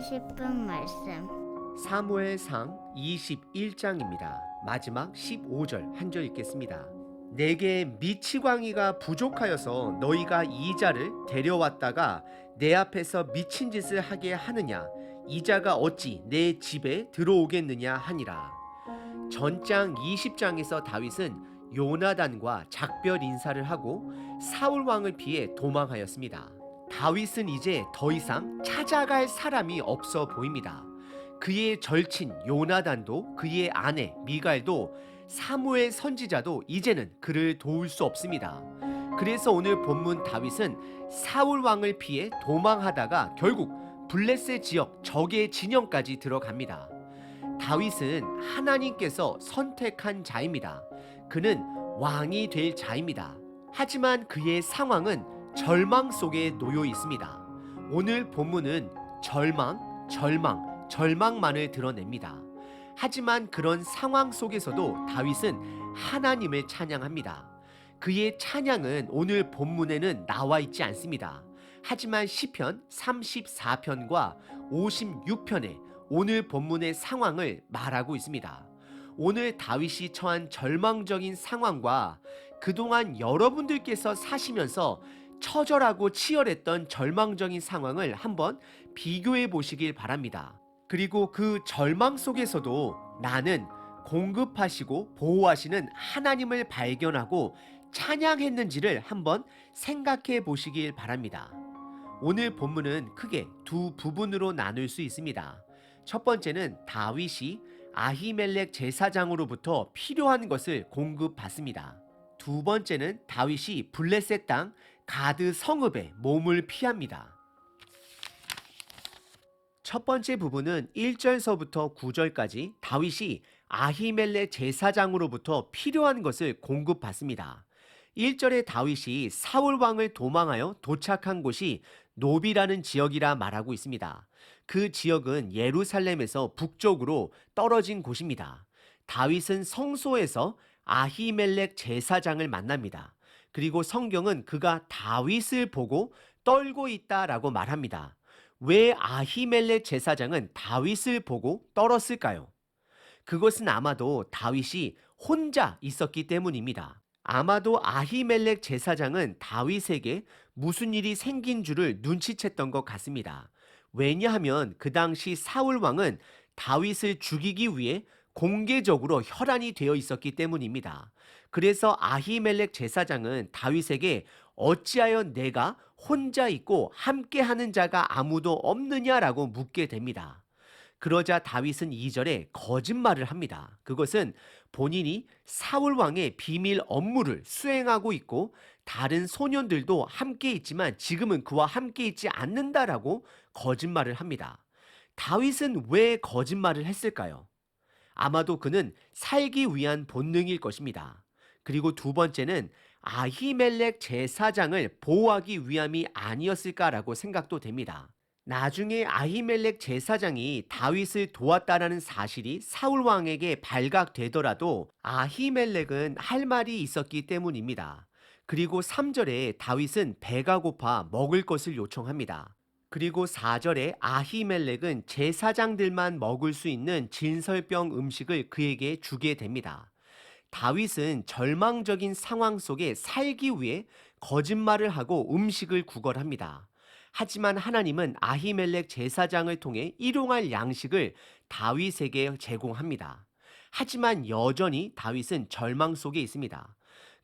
싶은 말씀. 사무엘상 21장입니다. 마지막 15절 한 절 읽겠습니다. 내게 미치광이가 부족하여서 너희가 이자를 데려왔다가 내 앞에서 미친 짓을 하게 하느냐? 이자가 어찌 내 집에 들어오겠느냐 하니라. 전장 20장에서 다윗은 요나단과 작별 인사를 하고 사울 왕을 피해 도망하였습니다. 다윗은 이제 더 이상 찾아갈 사람이 없어 보입니다. 그의 절친 요나단도 그의 아내 미갈도 사무엘 선지자도 이제는 그를 도울 수 없습니다. 그래서 오늘 본문 다윗은 사울 왕을 피해 도망하다가 결국 블레셋 지역 적의 진영까지 들어갑니다. 다윗은 하나님께서 선택한 자입니다. 그는 왕이 될 자입니다. 하지만 그의 상황은 절망 속에 놓여 있습니다. 오늘 본문은 절망만을 드러냅니다. 하지만 그런 상황 속에서도 다윗은 하나님을 찬양합니다. 그의 찬양은 오늘 본문에는 나와 있지 않습니다. 하지만 시편 34편과 56편에 오늘 본문의 상황을 말하고 있습니다. 오늘 다윗이 처한 절망적인 상황과 그동안 여러분들께서 사시면서 처절하고 치열했던 절망적인 상황을 한번 비교해 보시길 바랍니다. 그리고 그 절망 속에서도 나는 공급하시고 보호하시는 하나님을 발견하고 찬양했는지를 한번 생각해 보시길 바랍니다. 오늘 본문은 크게 두 부분으로 나눌 수 있습니다. 첫 번째는 다윗이 아히멜렉 제사장으로부터 필요한 것을 공급받습니다. 두 번째는 다윗이 블레셋 땅 가드 성읍에 몸을 피합니다. 첫 번째 부분은 1절서부터 9절까지 다윗이 아히멜렉 제사장으로부터 필요한 것을 공급받습니다. 1절에 다윗이 사울 왕을 도망하여 도착한 곳이 노비라는 지역이라 말하고 있습니다. 그 지역은 예루살렘에서 북쪽으로 떨어진 곳입니다. 다윗은 성소에서 아히멜렉 제사장을 만납니다. 그리고 성경은 그가 다윗을 보고 떨고 있다라고 말합니다. 왜 아히멜렉 제사장은 다윗을 보고 떨었을까요? 그것은 아마도 다윗이 혼자 있었기 때문입니다. 아마도 아히멜렉 제사장은 다윗에게 무슨 일이 생긴 줄을 눈치챘던 것 같습니다. 왜냐하면 그 당시 사울 왕은 다윗을 죽이기 위해 공개적으로 혈안이 되어 있었기 때문입니다. 그래서 아히멜렉 제사장은 다윗에게 어찌하여 내가 혼자 있고 함께하는 자가 아무도 없느냐라고 묻게 됩니다. 그러자 다윗은 2절에 거짓말을 합니다. 그것은 본인이 사울 왕의 비밀 업무를 수행하고 있고 다른 소년들도 함께 있지만 지금은 그와 함께 있지 않는다라고 거짓말을 합니다. 다윗은 왜 거짓말을 했을까요? 아마도 그는 살기 위한 본능일 것입니다. 그리고 두 번째는 아히멜렉 제사장을 보호하기 위함이 아니었을까라고 생각도 됩니다. 나중에 아히멜렉 제사장이 다윗을 도왔다라는 사실이 사울 왕에게 발각되더라도 아히멜렉은 할 말이 있었기 때문입니다. 그리고 3절에 다윗은 배가 고파 먹을 것을 요청합니다. 그리고 4절에 아히멜렉은 제사장들만 먹을 수 있는 진설병 음식을 그에게 주게 됩니다. 다윗은 절망적인 상황 속에 살기 위해 거짓말을 하고 음식을 구걸합니다. 하지만 하나님은 아히멜렉 제사장을 통해 일용할 양식을 다윗에게 제공합니다. 하지만 여전히 다윗은 절망 속에 있습니다.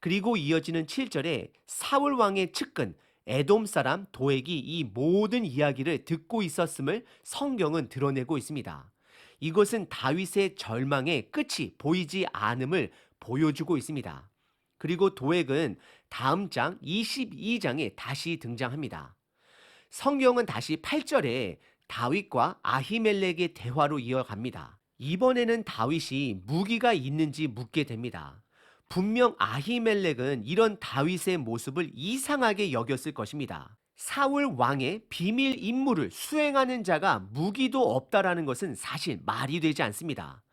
그리고 이어지는 7절에 사울 왕의 측근 에돔 사람 도액이 이 모든 이야기를 듣고 있었음을 성경은 드러내고 있습니다. 이것은 다윗의 절망의 끝이 보이지 않음을 보여주고 있습니다. 그리고 도액은 다음 장 22장에 다시 등장합니다. 성경은 다시 8절에 다윗과 아히멜렉의 대화로 이어갑니다. 이번에는 다윗이 무기가 있는지 묻게 됩니다. 분명 아히멜렉은 이런 다윗의 모습을 이상하게 여겼을 것입니다. 사울 왕의 비밀 임무를 수행하는 자가 무기도 없다라는 것은 사실 말이 되지 않습니다.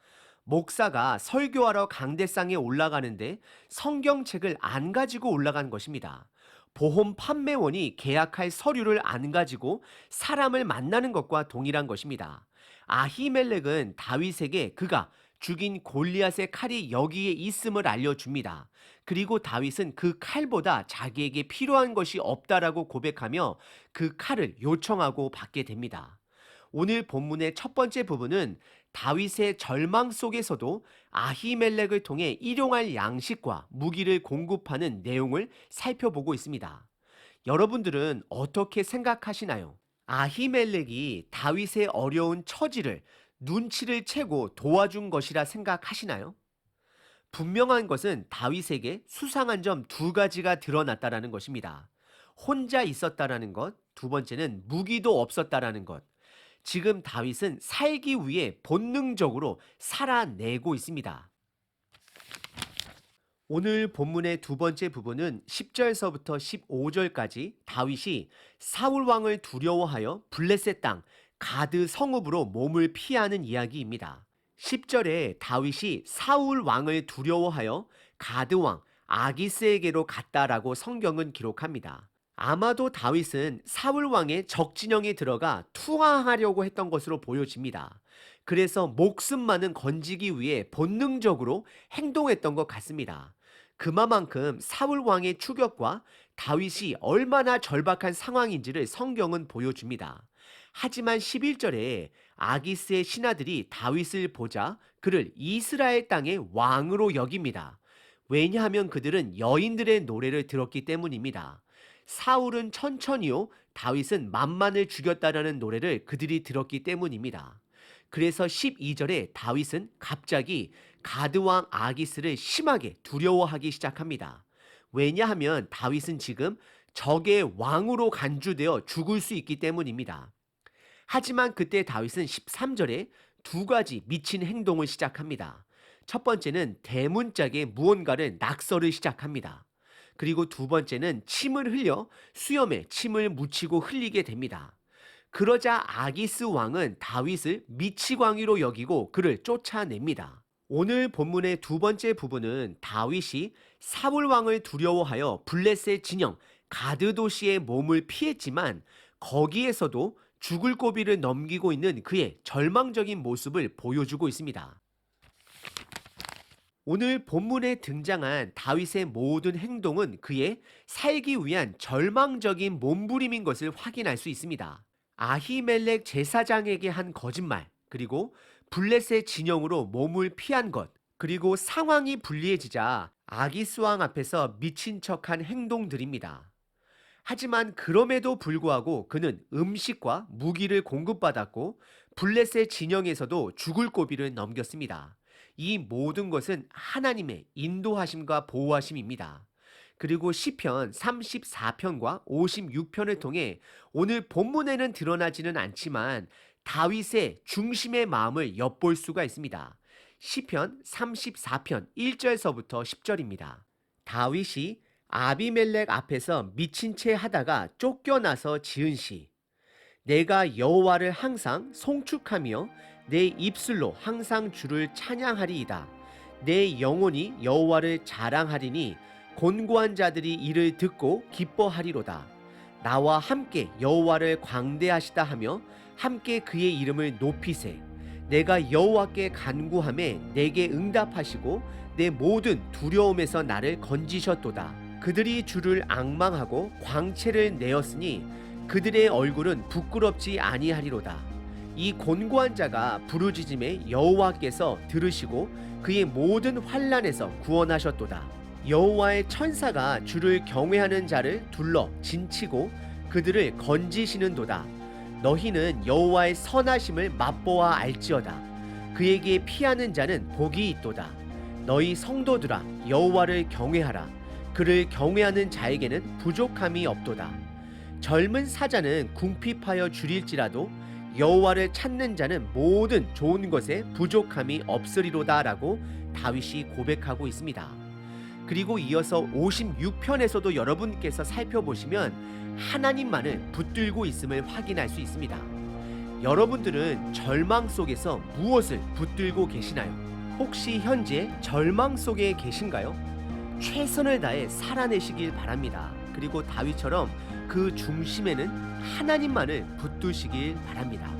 목사가 설교하러 강대상에 올라가는데 성경책을 안 가지고 올라간 것입니다. 보험 판매원이 계약할 서류를 안 가지고 사람을 만나는 것과 동일한 것입니다. 아히멜렉은 다윗에게 그가 죽인 골리앗의 칼이 여기에 있음을 알려줍니다. 그리고 다윗은 그 칼보다 자기에게 필요한 것이 없다라고 고백하며 그 칼을 요청하고 받게 됩니다. 오늘 본문의 첫 번째 부분은 다윗의 절망 속에서도 아히멜렉을 통해 일용할 양식과 무기를 공급하는 내용을 살펴보고 있습니다. 여러분들은 어떻게 생각하시나요? 아히멜렉이 다윗의 어려운 처지를 눈치를 채고 도와준 것이라 생각하시나요? 분명한 것은 다윗에게 수상한 점 두 가지가 드러났다라는 것입니다. 혼자 있었다라는 것, 두 번째는 무기도 없었다라는 것. 지금 다윗은 살기 위해 본능적으로 살아내고 있습니다. 오늘 본문의 두 번째 부분은 10절서부터 15절까지 다윗이 사울 왕을 두려워하여 블레셋 땅 가드 성읍으로 몸을 피하는 이야기입니다. 10절에 다윗이 사울 왕을 두려워하여 가드 왕 아기스에게로 갔다라고 성경은 기록합니다. 아마도 다윗은 사울 왕의 적진영에 들어가 투항하려고 했던 것으로 보여집니다. 그래서 목숨만은 건지기 위해 본능적으로 행동했던 것 같습니다. 그만큼 사울 왕의 추격과 다윗이 얼마나 절박한 상황인지를 성경은 보여줍니다. 하지만 11절에 아기스의 신하들이 다윗을 보자 그를 이스라엘 땅의 왕으로 여깁니다. 왜냐하면 그들은 여인들의 노래를 들었기 때문입니다. 사울은 천천히요, 다윗은 만만을 죽였다라는 노래를 그들이 들었기 때문입니다. 그래서 12절에 다윗은 갑자기 가드왕 아기스를 심하게 두려워하기 시작합니다. 왜냐하면 다윗은 지금 적의 왕으로 간주되어 죽을 수 있기 때문입니다. 하지만 그때 다윗은 13절에 두 가지 미친 행동을 시작합니다. 첫 번째는 대문짝에 무언가를 낙서를 시작합니다. 그리고 두 번째는 침을 흘려 수염에 침을 묻히고 흘리게 됩니다. 그러자 아기스 왕은 다윗을 미치광이로 여기고 그를 쫓아냅니다. 오늘 본문의 두 번째 부분은 다윗이 사울 왕을 두려워하여 블레셋 진영 가드 도시의 몸을 피했지만 거기에서도 죽을 고비를 넘기고 있는 그의 절망적인 모습을 보여주고 있습니다. 오늘 본문에 등장한 다윗의 모든 행동은 그의 살기 위한 절망적인 몸부림인 것을 확인할 수 있습니다. 아히멜렉 제사장에게 한 거짓말, 그리고 블레셋 진영으로 몸을 피한 것, 그리고 상황이 불리해지자 아기스 왕 앞에서 미친 척한 행동들입니다. 하지만 그럼에도 불구하고 그는 음식과 무기를 공급받았고 블레셋 진영에서도 죽을 고비를 넘겼습니다. 이 모든 것은 하나님의 인도하심과 보호하심입니다. 그리고 시편 34편과 56편을 통해 오늘 본문에는 드러나지는 않지만 다윗의 중심의 마음을 엿볼 수가 있습니다. 시편 34편 1절서부터 10절입니다. 다윗이 아비멜렉 앞에서 미친 채 하다가 쫓겨나서 지은 시. 내가 여호와를 항상 송축하며 내 입술로 항상 주를 찬양하리이다. 내 영혼이 여호와를 자랑하리니 곤고한 자들이 이를 듣고 기뻐하리로다. 나와 함께 여호와를 광대하시다 하며 함께 그의 이름을 높이세. 내가 여호와께 간구하매 내게 응답하시고 내 모든 두려움에서 나를 건지셨도다. 그들이 주를 앙망하고 광채를 내었으니 그들의 얼굴은 부끄럽지 아니하리로다. 이 곤고한 자가 부르짖음에 여호와께서 들으시고 그의 모든 환난에서 구원하셨도다. 여호와의 천사가 주를 경외하는 자를 둘러 진치고 그들을 건지시는도다. 너희는 여호와의 선하심을 맛보아 알지어다. 그에게 피하는 자는 복이 있도다. 너희 성도들아 여호와를 경외하라. 그를 경외하는 자에게는 부족함이 없도다. 젊은 사자는 궁핍하여 줄일지라도 여호와를 찾는 자는 모든 좋은 것에 부족함이 없으리로다라고 다윗이 고백하고 있습니다. 그리고 이어서 56편에서도 여러분께서 살펴보시면 하나님만을 붙들고 있음을 확인할 수 있습니다. 여러분들은 절망 속에서 무엇을 붙들고 계시나요? 혹시 현재 절망 속에 계신가요? 최선을 다해 살아내시길 바랍니다. 그리고 다윗처럼 그 중심에는 하나님만을 붙드시길 바랍니다.